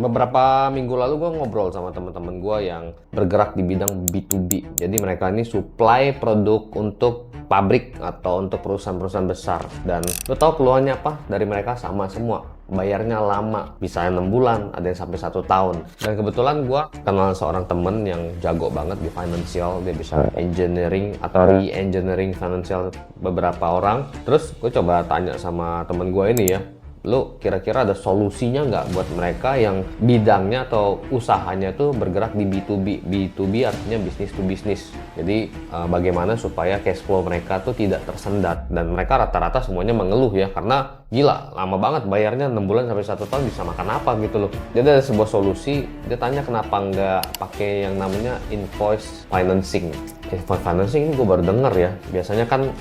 Beberapa minggu lalu gue ngobrol sama teman-teman gue yang bergerak di bidang B2B. Jadi mereka ini supply produk untuk pabrik atau untuk perusahaan-perusahaan besar. Dan lo tau keluhannya apa? Dari mereka sama semua. Bayarnya lama, bisa 6 bulan, ada yang sampai 1 tahun. Dan kebetulan gue kenal seorang temen yang jago banget di financial. Dia bisa engineering atau re-engineering financial beberapa orang. Terus gue coba tanya sama temen gue ini ya, lo kira-kira ada solusinya nggak buat mereka yang bidangnya atau usahanya tuh bergerak di B2B. B2B artinya business to business. Jadi bagaimana supaya cash flow mereka tuh tidak tersendat. Dan mereka rata-rata semuanya mengeluh ya, karena gila, lama banget bayarnya 6 bulan sampai 1 tahun, bisa makan apa gitu loh. Jadi ada sebuah solusi, dia tanya kenapa nggak pakai yang namanya invoice financing. Invoice financing ini gue baru denger ya. Biasanya kan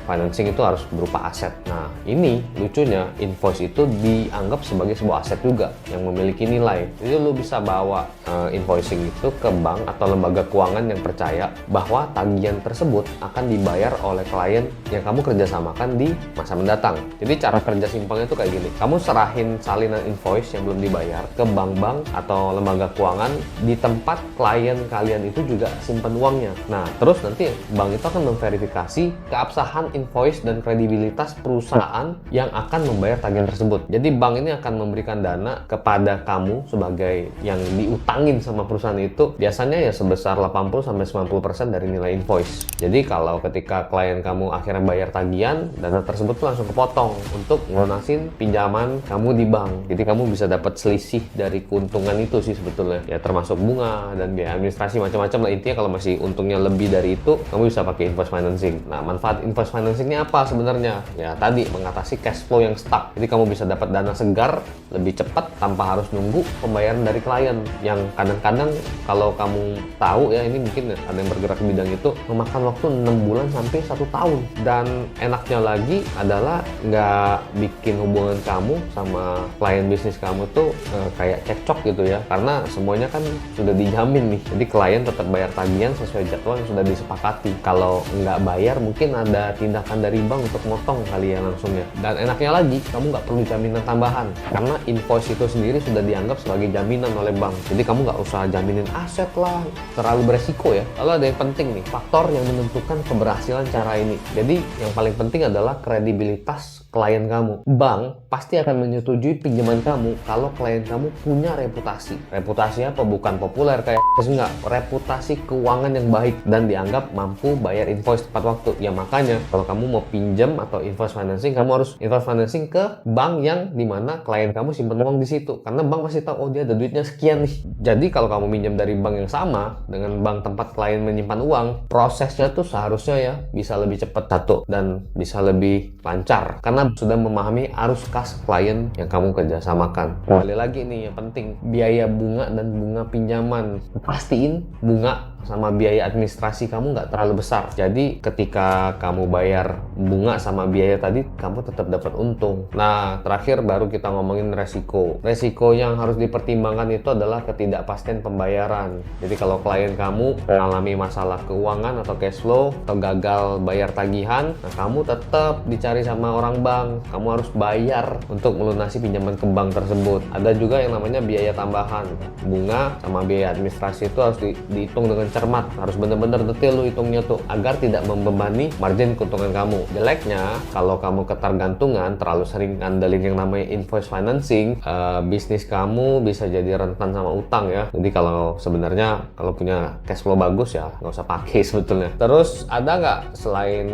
financing itu harus berupa aset. Nah, ini lucunya invoice itu dianggap sebagai sebuah aset juga yang memiliki nilai. Jadi lu bisa bawa invoicing itu ke bank atau lembaga keuangan yang percaya bahwa tagihan tersebut akan dibayar oleh klien yang kamu kerjasamakan di masa mendatang. Jadi cara kerja simpelnya itu kayak gini. Kamu serahin salinan invoice yang belum dibayar ke bank-bank atau lembaga keuangan di tempat klien kalian itu juga simpan uangnya. Nah, terus nanti bank itu akan memverifikasi keabsahan invoice dan kredibilitas perusahaan yang akan membayar tagihan tersebut. Jadi bank ini akan memberikan dana kepada kamu sebagai yang diutangin sama perusahaan itu, biasanya ya sebesar 80-90% dari nilai invoice. Jadi kalau ketika klien kamu akhirnya bayar tagihan, dana tersebut tuh langsung kepotong untuk ngelunasin pinjaman kamu di bank. Jadi kamu bisa dapat selisih dari keuntungan itu sih sebetulnya. Ya termasuk bunga dan biaya administrasi macam-macam lah. Intinya kalau masih untungnya lebih dari itu, kamu bisa pakai invoice financing. Nah, manfaat invoice financingnya apa sebenarnya? Ya tadi, mengatasi cash flow yang stuck. Jadi kamu bisa dapat dana segar lebih cepat tanpa harus nunggu pembayaran dari klien. Yang kadang-kadang kalau kamu tahu ya, ini mungkin ada yang bergerak di bidang itu, memakan waktu 6 bulan sampai 1 tahun. Dan enaknya lagi adalah nggak bikin hubungan kamu sama klien bisnis kamu tuh kayak cekcok gitu ya. Karena semuanya kan sudah dijamin nih. Jadi klien tetap bayar tagihan sesuai jadwal yang sudah disepakati. Kalau nggak bayar mungkin ada tindakan dari bank untuk motong kali ya langsungnya. Dan enaknya lagi, kamu nggak perlu jaminan tambahan karena invoice itu sendiri sudah dianggap sebagai jaminan oleh bank. Jadi kamu nggak usah jaminin aset lah, terlalu beresiko ya. Lalu ada yang penting nih, faktor yang menentukan keberhasilan cara ini. Jadi yang paling penting adalah kredibilitas klien kamu. Bank pasti akan menyetujui pinjaman kamu kalau klien kamu punya reputasi. Reputasi apa? Bukan populer kayak enggak, reputasi keuangan yang baik dan dianggap mampu bayar invoice tepat waktu. Ya makanya kalau kamu mau pinjam atau invoice financing, kamu harus invoice financing ke bank yang dimana klien kamu simpan uang di situ. Karena bank pasti tahu, oh dia ada duitnya sekian nih. Jadi kalau kamu minjam dari bank yang sama dengan bank tempat klien menyimpan uang, prosesnya tuh seharusnya ya bisa lebih cepat satu dan bisa lebih lancar. Karena sudah memahami arus kas klien yang kamu kerjasamakan. Kembali lagi nih yang penting, biaya bunga dan bunga pinjaman. Pastiin bunga sama biaya administrasi kamu nggak terlalu besar. Jadi ketika kamu bayar bunga sama biaya tadi, kamu tetap dapat untung. Nah, terakhir baru kita ngomongin resiko. Resiko yang harus dipertimbangkan itu adalah ketidakpastian pembayaran. Jadi kalau klien kamu mengalami masalah keuangan atau cash flow atau gagal bayar tagihan, nah kamu tetap dicari sama orang bank. Kamu harus bayar untuk melunasi pinjaman ke bank tersebut. Ada juga yang namanya biaya tambahan. Bunga sama biaya administrasi itu harus dihitung dengan cermat, harus benar-benar detail lu hitungnya tuh agar tidak membebani margin keuntungan kamu. Jeleknya kalau kamu ketergantungan terlalu sering ngandelin yang namanya invoice financing, bisnis kamu bisa jadi rentan sama utang ya. Jadi kalau sebenarnya kalau punya cash flow bagus ya nggak usah pakai sebetulnya. Terus ada nggak selain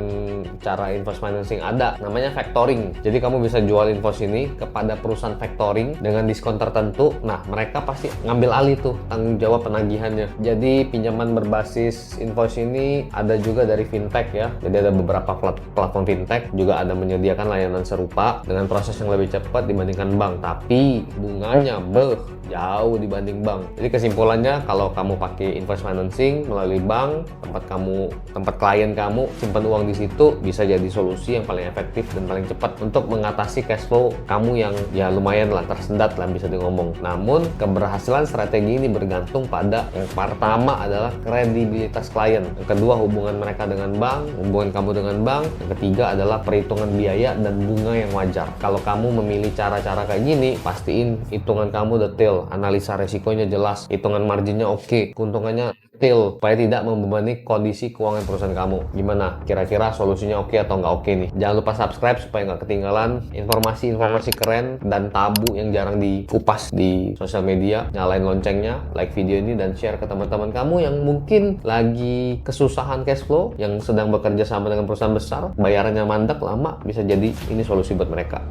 cara invoice financing? Ada, namanya factoring. Jadi kamu bisa jual invoice ini kepada perusahaan factoring dengan diskon tertentu. Nah, mereka pasti ngambil alih tuh tanggung jawab penagihannya. Jadi pinjaman berbasis invoice ini ada juga dari fintech ya. Jadi ada beberapa platform fintech juga ada menyediakan layanan serupa dengan proses yang lebih cepat dibandingkan bank. Tapi bunganya jauh dibanding bank. Jadi kesimpulannya, kalau kamu pakai invoice financing melalui bank, tempat klien kamu simpan uang di situ, bisa jadi solusi yang paling efektif dan paling cepat untuk mengatasi cash flow kamu yang ya lumayan lah tersendat lah bisa ngomong. Namun keberhasilan strategi ini bergantung pada yang pertama adalah kredibilitas klien, yang kedua hubungan mereka dengan bank, hubungan kamu dengan bank, yang ketiga adalah perhitungan biaya dan bunga yang wajar. Kalau kamu memilih cara-cara kayak gini, pastiin hitungan kamu detail detail, analisa resikonya jelas, hitungan marginnya oke, keuntungannya detail, supaya tidak membebani kondisi keuangan perusahaan kamu. Gimana? Kira-kira solusinya oke atau nggak oke nih? Jangan lupa subscribe supaya nggak ketinggalan informasi-informasi keren dan tabu yang jarang dikupas di sosial media. Nyalain loncengnya, like video ini, dan share ke teman-teman kamu yang mungkin lagi kesusahan cash flow, yang sedang bekerja sama dengan perusahaan besar, bayarannya mandek lama, bisa jadi ini solusi buat mereka.